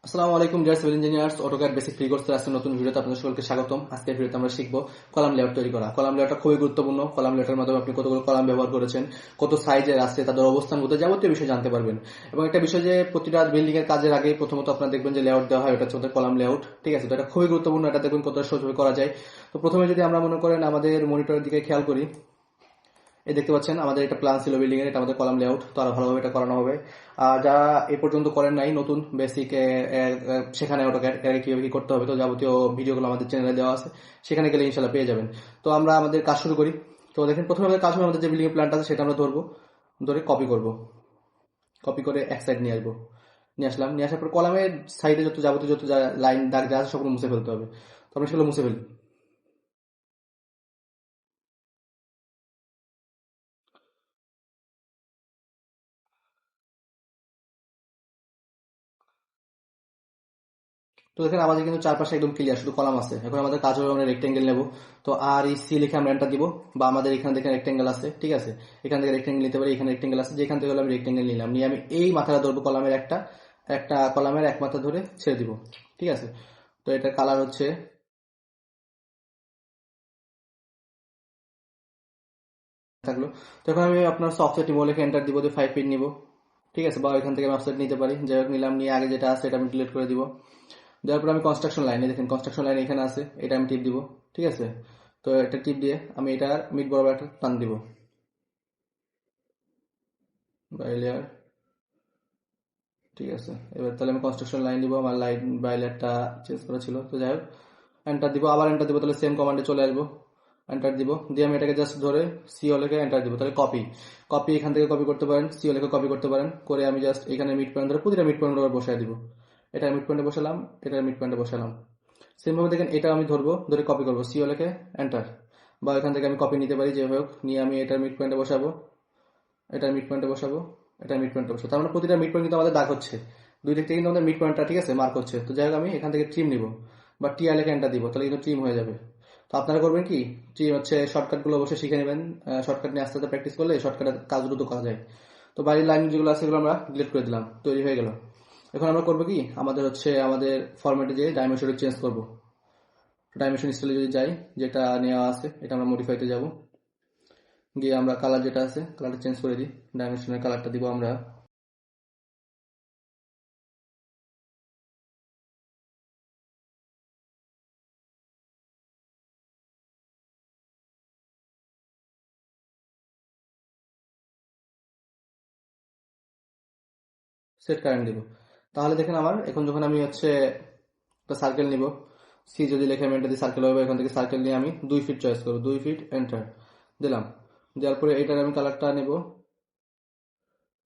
আসসালামু আলাইকুম dear civil engineers, AutoCAD basic free কোর্সের আজকে নতুন ভিডিওতে আপনাদের সকলকে স্বাগতম। আজকের ভিডিওতে আমরা শিখব কলাম লেআউট তৈরি করা। কলাম লেআউটটা খুবই গুরুত্বপূর্ণ। কলাম লেআউটের মাধ্যমে আপনি কতগুলো কলাম ব্যবহার করেছেন, কত সাইজের আছে, তাদের অবস্থান বোঝা যাবতীয় বিষয় জানতে পারবেন। এবং একটা বিষয় যে প্রতিটা বিল্ডিং এর কাজের আগে প্রথমত আপনারা দেখবেন যে লেআউট দেওয়া হয়, ওটা হচ্ছে ওদের কলাম লেআউট। ঠিক আছে, তো এটা খুবই গুরুত্বপূর্ণ। এটা দেখবেন কতটা সহজভাবে করা যায়। তো প্রথমে যদি আমরা মনে করেন আমাদের মনিটরের দিকে খেয়াল করি, এই দেখতে পাচ্ছেন আমাদের একটা প্ল্যান ছিল বিল্ডিং এর, এটা আমাদের কলাম লেআউট। তো আরো ভালোভাবে এটা করানো হবে। যারা এ পর্যন্ত করেন নাই, নতুন বেসিক সেখানে অটোক্যাড কিভাবে কি করতে হবে, তো যাবতীয় ভিডিওগুলো আমাদের চ্যানেলে দেওয়া আছে, সেখানে গেলে ইনশাল্লাহ পেয়ে যাবেন। তো আমরা আমাদের কাজ শুরু করি। তো দেখেন প্রথমে আমাদের কাজ হবে, আমাদের যে বিল্ডিং এর প্ল্যানটা আছে সেটা আমরা ধরবো, ধরে কপি করব। কপি করে এক সাইড নিয়ে আসবো, নিয়ে আসলাম। নিয়ে আসার পর কলামের সাইডে যত যাবতীয় যত লাইন দাগ যা আছে সবগুলো মুছে ফেলতে হবে। তো আমরা সেগুলো মুছে ফেলি। তো দেখেন আমাদের কিন্তু চারপাশে একদম ক্লিয়ার, শুধু কলাম আছে। এখন আমাদের কাজ হবে আমরা রেক্টেঙ্গেল নেব। তো আর ই সি লিখে আমরা এন্টার দিব, বা আমাদের এখানে দেখেন রেক্টেঙ্গেল আছে, ঠিক আছে, এখান থেকে রেক্টেঙ্গেল নিতে পারি, এখানে রেক্টেঙ্গেল আছে, যেখান থেকে হলে আমি রেক্টেঙ্গেল নিলাম, নিয়ে আমি এই মাথাটা ধরবো কলামের একটা একটা কলামের এক মাথা ধরে ছেড়ে দিব। ঠিক আছে, তো এটা কালার হচ্ছে থাকলো। তো এখন আমি আপনার সফটওয়্যার টিম লিখে এন্টার দিব, দিয়ে 5 ফিট নিব। ঠিক আছে, বা এখান থেকে আমি অফসেট নিতে পারি, যাই হোক নিলাম, নিয়ে আগে যেটা আছে এটা আমি ডিলিট করে দিব। দেওয়ার পর আমি কনস্ট্রাকশন লাইনে, দেখেন কনস্ট্রাকশন লাইন এখানে আছে, এটা আমি টিপ দিব। ঠিক আছে, তো একটা টিপ দিয়ে আমি এটা মিড বরাবর একটা টান দিব, বাই লেয়ার। ঠিক আছে, এবার তাহলে আমি কনস্ট্রাকশন লাইন দিব, আমার লাইন বাই লেয়ারটা চেঞ্জ করা ছিল। তো যাই হোক এন্টার দিব, আবার এন্টার দিব, তাহলে সেম কমান্ডে চলে আসবো। এন্টার দিব, দিয়ে আমি এটাকে জাস্ট ধরে সিও লেখে এন্টার দিব, তাহলে কপি। কপি এখান থেকে কপি করতে পারেন, সিও লেখে কপি করতে পারেন, করে আমি জাস্ট এখানে মিড পয়েন্ট ধরে প্রতিটা মিড পয়েন্ট আবার বসায় দিব। এটা মিড পয়েন্টে বসালাম, এটা মিড পয়েন্টে বসালাম। সেম ভাবে দেখেন এটা আমি ধরবো, ধরে কপি করবো, সিও লেখে এন্টার। বা এখান থেকে আমি কপি নিতে পারি, যেভাবে হোক নিয়ে আমি এটার মিড পয়েন্টে বসাবো, এটার মিড পয়েন্টে বসাবো, এটার মিড পয়েন্টে বসাবো। তার মানে প্রতিটা মিড পয়েন্ট কিন্তু আমাদের দাগ হচ্ছে, দুই দিক থেকে কিন্তু আমাদের মিড পয়েন্টটা, ঠিক আছে, মার্ক হচ্ছে। তো যাই হোক আমি এখান থেকে ট্রিম নিব, বা টিআই লেখে এন্টার দিব, তাহলে কিন্তু ট্রিম হয়ে যাবে। তো আপনারা করবেন কি, ট্রিম হচ্ছে শর্টকাট গুলো অবশ্যই শিখে নেবেন। শর্টকাট নিয়ে আস্তে আস্তে প্র্যাকটিস করলে শর্টকাটের কাজ দ্রুত করা যায়। তো বাইরের লাইন যেগুলো আছে সেগুলো আমরা ডিলিট করে দিলাম, তৈরি হয়ে গেল। এখন আমরা করবো কি, আমাদের হচ্ছে আমাদের ফরম্যাটে যে ডাইমেনশন চেঞ্জ করবো। ডাইমেনশন স্টাইলে যদি যাই, যেটা নেওয়া আছে এটা আমরা মডিফাইতে যাব, গিয়ে আমরা কালার যেটা আছে কালারটা চেঞ্জ করে দিই। ডাইমেনশনের কালারটা দিব আমরা সেট কারেন্ট দিব। তাহলে দেখেন আমার এখন যখন আমি হচ্ছে একটা সার্কেল নিব, সি যদি লেখে আমি এটা দিয়ে সার্কেল হবে, এখান থেকে সার্কেল নিয়ে আমি 2 ফিট চয়েস করবো, 2 ফিট এন্টার দিলাম। দেওয়ার পরে এটার আমি কালারটা নেব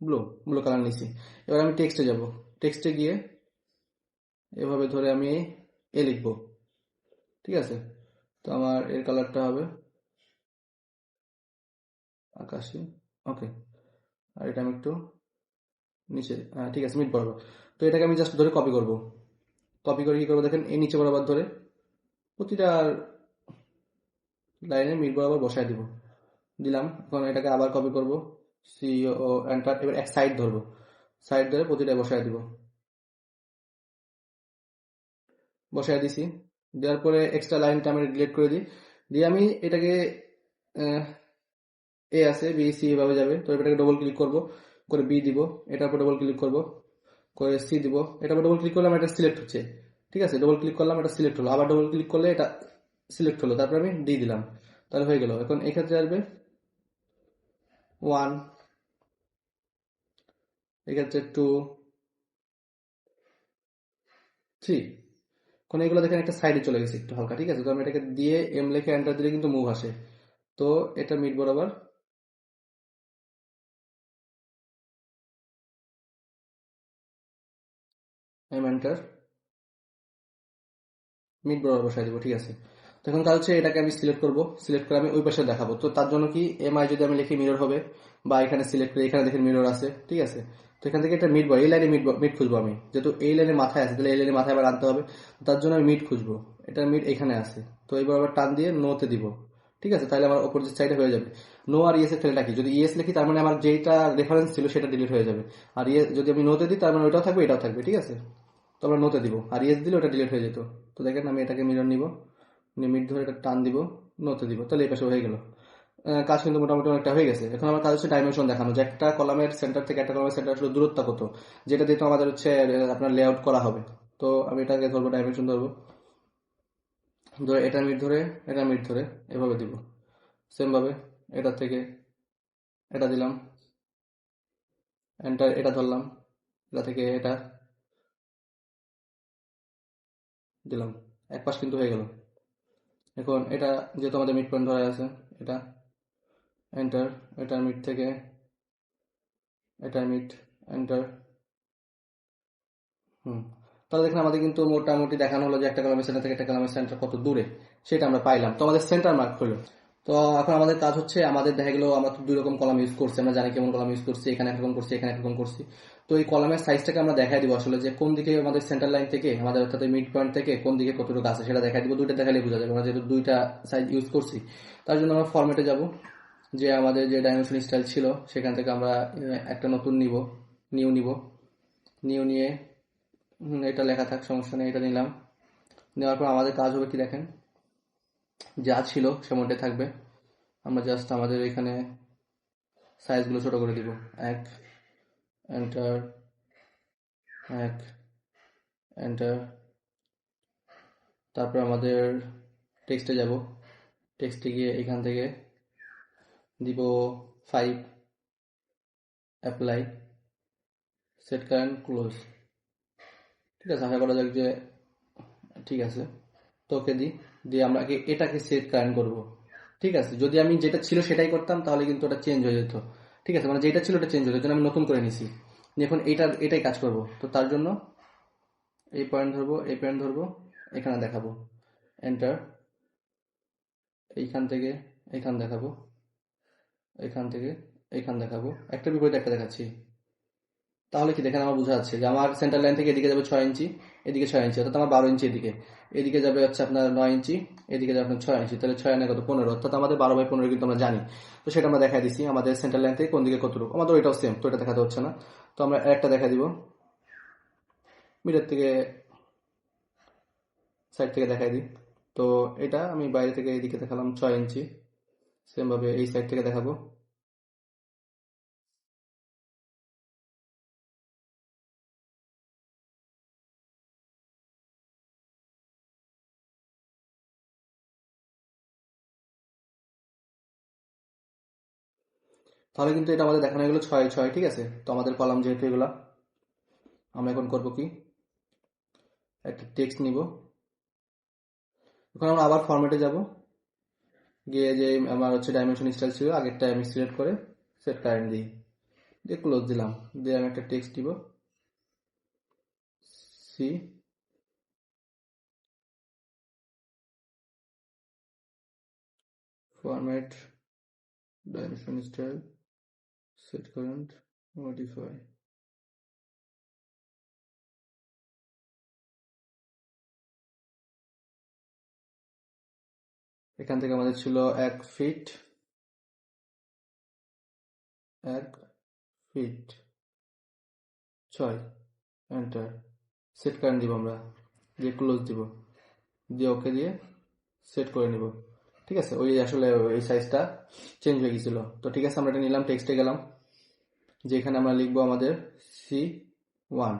ব্লু, ব্লু কালার নিছি। এবার আমি টেক্সটে যাব, টেক্সটে গিয়ে এভাবে ধরে আমি এ লিখবো। ঠিক আছে, তো আমার এর কালারটা হবে আকাশি। ওকে, আর এটা আমি একটু নিচে, ঠিক আছে, মিড বরাবর। তো এটাকে আমি জাস্ট ধরে কপি করব। কপি করে কি করবো দেখেন, এই নিচে বরাবর ধরে প্রতিটা লাইনে মিড বরাবর বসায় দিব, দিলাম। এখন এটাকে আবার কপি করব, সি ও এন্টার। এবার এক সাইড ধরবো, সাইড ধরে প্রতিটা বসায় দিব, বসায় দিছি। দেওয়ার পরে এক্সট্রা লাইনটা আমি ডিলিট করে দিই। দিয়ে আমি এটাকে এ আছে বি সি এভাবে যাবে, তো এটাকে ডবল ক্লিক করব, করে বি দিব, এটার উপর ডবল ক্লিক করব, করে সি দিব। এটার উপর ডবল ক্লিক করলাম, এটা সিলেক্ট হচ্ছে। ঠিক আছে, ডবল ক্লিক করলাম, এটা সিলেক্ট হলো, আবার ডবল ক্লিক করলে এটা সিলেক্ট হলো, তারপর আমি ডি দিলাম, তাহলে হয়ে গেল। এখন এক্ষেত্রে আসবে 1, এক্ষেত্রে 2, 3। এখন এগুলো দেখেন একটা সাইডে চলে গেছে একটু হালকা। ঠিক আছে, তো আমি এটাকে দিয়ে এম লিখে এন্টার দিলে কিন্তু মুভ আসে। তো এটা মিড বরাবর এম এন্টার, মিড বরাবর বসাই দিব। ঠিক আছে, তো এখন কাজ হচ্ছে এটাকে আমি সিলেক্ট করব, সিলেক্ট করে আমি ওই পাশে দেখাবো। তো তার জন্য কি, এম আই যদি আমি লিখি মিরর হবে, বা এখানে সিলেক্ট করে এখানে দেখেন মিরর আছে। ঠিক আছে, তো এখান থেকে এটা মিড, এই লাইনে মিড মিড খুঁজবো আমি, যেহেতু এই লাইনের মাথায় আছে, তাহলে এই লাইনের মাথায় আবার আনতে হবে। তার জন্য আমি মিড খুঁজবো, এটা মিড এখানে আছে। তো এইবার আবার টান দিয়ে নোতে দিব। ঠিক আছে, তাহলে আমার অপোজিট সাইডে হয়ে যাবে। নো আর ইএস এর খেলাটা কি, যদি ইএস লিখি তার মানে আমার যেটা রেফারেন্স ছিল সেটা ডিলিট হয়ে যাবে, আর ইয়ে যদি আমি নোতে দিই তার মানে ওইটাও থাকবে এটাও থাকবে। ঠিক আছে, তো আমরা নোতে দিব, আর ইয়েস দিলে ওটা ডিলিট হয়ে যেত। তো দেখেন আমি এটাকে মিরর নিব, মিড ধরে এটা টান দিব, নোতে দিব, তাহলে এই পাশে হয়ে গেল। কাজ কিন্তু মোটামুটি অনেকটা হয়ে গেছে। এখন আমার কাজ হচ্ছে ডাইমেনশন দেখানো, যে একটা কলামের সেন্টার থেকে একটা কলামের সেন্টার আসলে দূরত্ব কত, যেটা দিয়ে তো আমাদের হচ্ছে আপনার লেআউট করা হবে। তো আমি এটাকে ধরবো, ডাইমেনশন ধরবো, ধরে এটা মিড ধরে এটা মিড ধরে এভাবে দিব। সেম ভাবে এটা থেকে এটা দিলাম, এন্টার, এটা ধরলাম, এটা থেকে এটা দিলাম, এক পাশ কিন্তু হয়ে গেল। এখন এটা যেহেতু আমাদের মিড পয়েন্ট ধরা আছে, এটা এন্টার, এটার মিড থেকে এটার মিড, এন্টার। হুম, তাহলে দেখেন আমাদের কিন্তু মোটামুটি দেখানো হলো যে একটা কলামের সেন্টার থেকে একটা কলামের সেন্টার কত দূরে, সেটা আমরা পাইলাম। তো আমাদের সেন্টার মার্ক হলো। তো এখন আমাদের কাজ হচ্ছে, আমাদের দেখা গেলো আমরা তো দুই রকম কলাম ইউজ করছি, আমরা জানি কেমন কলাম ইউজ করছি, এখানে একরকম করছি, এখানে একরকম করছি। তো এই কলামের সাইজটাকে আমরা দেখাই দিব আসলে, যে কোন দিকে আমাদের সেন্টার লাইন থেকে আমাদের অর্থাৎ মিড পয়েন্ট থেকে কোন দিকে কতটুকু আছে সেটা দেখাই দিব। দুইটা দেখালে বোঝা যাবে, আমরা যেহেতু দুইটা সাইজ ইউজ করছি। তার জন্য আমরা ফরম্যাটে যাব, যে আমাদের যে ডাইমেনশন স্টাইল ছিল সেখান থেকে আমরা একটা নতুন নিব, নিব, নিয়ে এটা লেখা থাক, সমস্যা নেই, এটা নিলাম। নেওয়ার পর আমাদের কাজ হবে কি দেখেন, যা ছিল সেমনটাই থাকবে। আমরা জাস্ট আমাদের এখানে সাইজগুলো ছোট করে দিব, এক, এন্টার, এক, এন্টার। তারপর আমাদের টেক্সটে যাব, টেক্সটে গিয়ে এখান থেকে দিব 5, অ্যাপ্লাই, সেট কারেন্ট, ক্লোজ। ঠিক আছে, আশা করা যাক যে ঠিক আছে। তো ওকে দিয়ে আমরা এটাকে সেট কারেন্ট করব। ঠিক আছে, যদি আমি যেটা ছিল সেটাই করতাম তাহলে কিন্তু ওটা চেঞ্জ হয়ে যেত। ঠিক আছে, মানে যেটা ছিল ওটা চেঞ্জ হয়ে যেত, আমি নতুন করে নিছি। এখন এটাই কাজ করব। তো তার জন্য এই পয়েন্ট ধরবো, এই পয়েন্ট ধরবো, এখানে দেখাবো, এন্টার, এইখান থেকে এইখান দেখাবো, এখান থেকে এইখান দেখাবো, একটা বিপরীত একটা দেখাচ্ছি। তাহলে কি দেখেন আমার বোঝা যাচ্ছে যে আমার সেন্টার লাইন থেকে এদিকে যাবে 6 ইঞ্চি, এদিকে 6 ইঞ্চি, অর্থাৎ আমার 12 ইঞ্চি এদিকে, এদিকে যাবে হচ্ছে আপনার 9 ইঞ্চি, এদিকে যাবে আপনার 6 ইঞ্চি, তাহলে 6 কত 15, অর্থাৎ আমাদের 12/15 কিন্তু আমরা জানি। তো সেটা আমরা দেখাই দিচ্ছি, আমাদের সেন্টার লাইন থেকে কোন দিকে কতটুকু, আমাদের এটাও সেম, তো এটা দেখাতে হচ্ছে না। তো আমরা একটা দেখা দিব, মিডের থেকে সাইড থেকে দেখাই দিই। তো এটা আমি বাইরে থেকে এদিকে দেখালাম 6 ইঞ্চি, সেম ভাবে এই সাইড থেকে দেখাবো। তাহলে কিন্তু এটা আমাদের দেখানো গেলো 6 6, ঠিক আছে। তো আমাদের কলাম যেহেতু এগুলা, আমরা এখন করবো কি, একটা টেক্সট নিব। এখন আমরা আবার ফরম্যাটে যাব, গিয়ে যে আমার হচ্ছে ডাইমেনশন স্টাইল ছিল আগেরটা আমি সিলেক্ট করে সেট কারেন্ট দিই, দিয়ে ক্লোজ দিলাম, দিয়ে আমি একটা টেক্সট দিব, see, format, dimension style, set current, modify. এখান থেকে আমাদের ছিল 1 feet, 1 feet 6, enter, set current দিব আমরা, দিয়ে ক্লোজ দিব, দিয়ে ওকে দিয়ে সেট করে নিব। ঠিক আছে, ওই আসলে এই সাইজটা চেঞ্জ হয়ে গেছিল। তো ঠিক আছে, আমরা এটা নিলাম, টেক্সটে গেলাম, যেখানে আমরা লিখবো আমাদের C1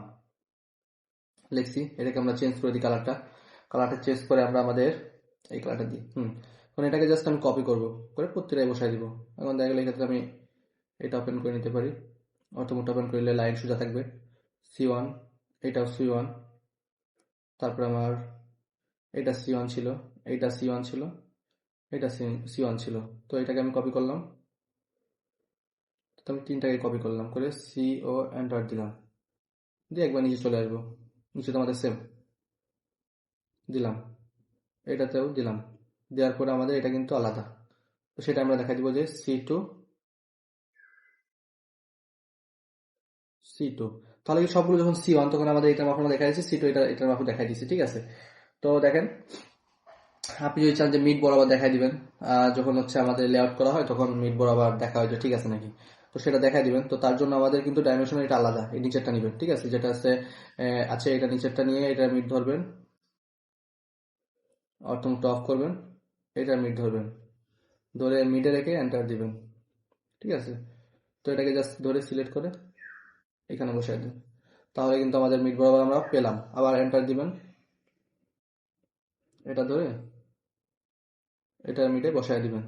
লিখছি, এটাকে আমরা চেঞ্জ করে দিই কালারটা চেঞ্জ করে আমরা আমাদের এই কালারটা দিই। এখন এটাকে জাস্ট আমি কপি করব, করে প্রত্যেকটাই বসাই দিব। এখন দেখা গেলে এক্ষেত্রে আমি এটা ওপেন করে নিতে পারি, অটোমেট ওপেন করলে লাইন সোজা থাকবে, C1, এটাও C1, তারপর আমার এটা C1 ছিল, এটা C1 ছিল, এটা C1 ছিল। তো এটাকে আমি কপি করলাম, তো আমি তিনটাকে কপি করলাম, করে CO এন্টার দিলাম, দিয়ে একবার নিচে চলে আসবো, নিচে তো আমাদের সেম দিলাম, এটাতেও দিলাম, দেওয়ার পরে আমাদের এটা কিন্তু আলাদা। তো সেটা আমরা দেখা দিব যে C2। তাহলে কি সবগুলো যখন C1 তখন আমাদের এটার মাপ আমরা দেখা যাচ্ছে, C2 এটার মাপ দেখাই দিচ্ছি। ঠিক আছে, তো দেখেন আপনি যদি চান যে মিড বরাবর দেখাই দিবেন, যখন হচ্ছে আমাদের লেআউট করা হয় তখন মিড বরাবর দেখা হয় যে ঠিক আছে নাকি। তো সেটা দেখাই দিবেন। তো তার জন্য আমাদের কিন্তু ডাইমেনশন এটা আলাদা, এই নিচেরটা নেবেন, ঠিক আছে, যেটা আছে এটা নিচেরটা নিয়ে এটা মিড ধরবেন, অটোমোটা অফ করবেন, এটা মিড ধরবেন, ধরে মিডে রেখে এন্টার দিবেন, ঠিক আছে। তো এটাকে জাস্ট ধরে সিলেক্ট করে এখানে বসাই দিন, তাহলে কিন্তু আমাদের মিড বরাবর আমরা পেলাম। আবার এন্টার দিবেন, এটা ধরে এটা মিডে বসাই দিবেন,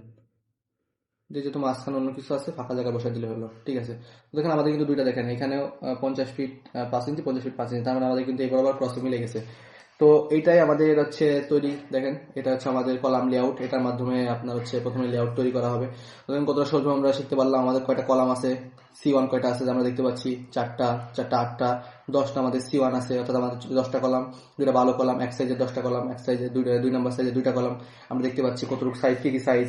যেহেতু মাঝখানে অন্য কিছু আছে ফাঁকা জায়গা বসাই দিলে হলো, ঠিক আছে। দেখেন আমাদের কিন্তু দুইটা দেখেন, এখানেও 50 ফিট 5 ইঞ্চি, 50 ফিট 5 ইঞ্চি, তার মানে আমাদের কিন্তু এই বরাবর ক্রসে মিলে গেছে। তো এইটাই আমাদের হচ্ছে তৈরি, দেখেন এটা হচ্ছে আমাদের কলাম লেআউট, এটার মাধ্যমে আপনার হচ্ছে প্রথমে লেআউট তৈরি করা হবে। দেখেন কতটা সহজ আমরা শিখতে পারলাম। আমাদের কয়টা কলাম আছে, C1 কয়টা আছে আমরা দেখতে পাচ্ছি, 4টা, 8টা, 10টা আমাদের C1 আছে, অর্থাৎ আমাদের 10টা কলাম, দুইটা ভালো কলাম, এক সাইজে 10টা কলাম, এক সাইজে দুই নম্বর সাইজে 2টা কলাম। আমরা দেখতে পাচ্ছি কতটুকু সাইজ, কি কি সাইজ,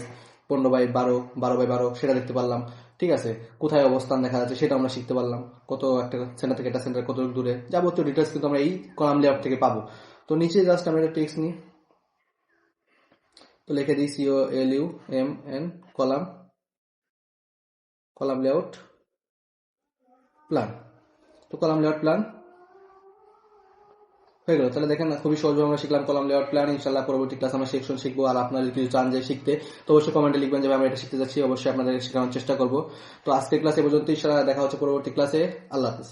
15x12, 12x12 সেটা দেখতে পারলাম, ঠিক আছে। কোথায় অবস্থান দেখা যাচ্ছে সেটা আমরা শিখতে পারলাম, কত একটা সেন্টার থেকে একটা সেন্টার কত দূরে, যাবতীয় ডিটেলস কিন্তু আমরা এই কলাম লেআউট থেকে পাবো। তো নিচে জাস্ট আমি একটা টেক্সট নিই, তো লিখে দিই COLUMN column, column layout plan. তো কলাম লেআউট প্ল্যান হয়ে গেল। তাহলে দেখেন খুবই সহজভাবে আমরা শিখলাম কলাম লেআউট প্ল্যান। ইনশাল্লাহ পরবর্তী ক্লাস আমরা সেকশন শিখবো। আর আপনারা যদি চান যে শিখতে, তো অবশ্যই কমেন্টে লিখবেন যে আমরা এটা শিখতে যাচ্ছি, অবশ্যই আপনাদের শেখানোর চেষ্টা করবো। তো আজকের ক্লাসে পর্যন্ত, ইনশাল্লাহ দেখা হচ্ছে পরবর্তী ক্লাসে। আল্লাহ হাফিজ।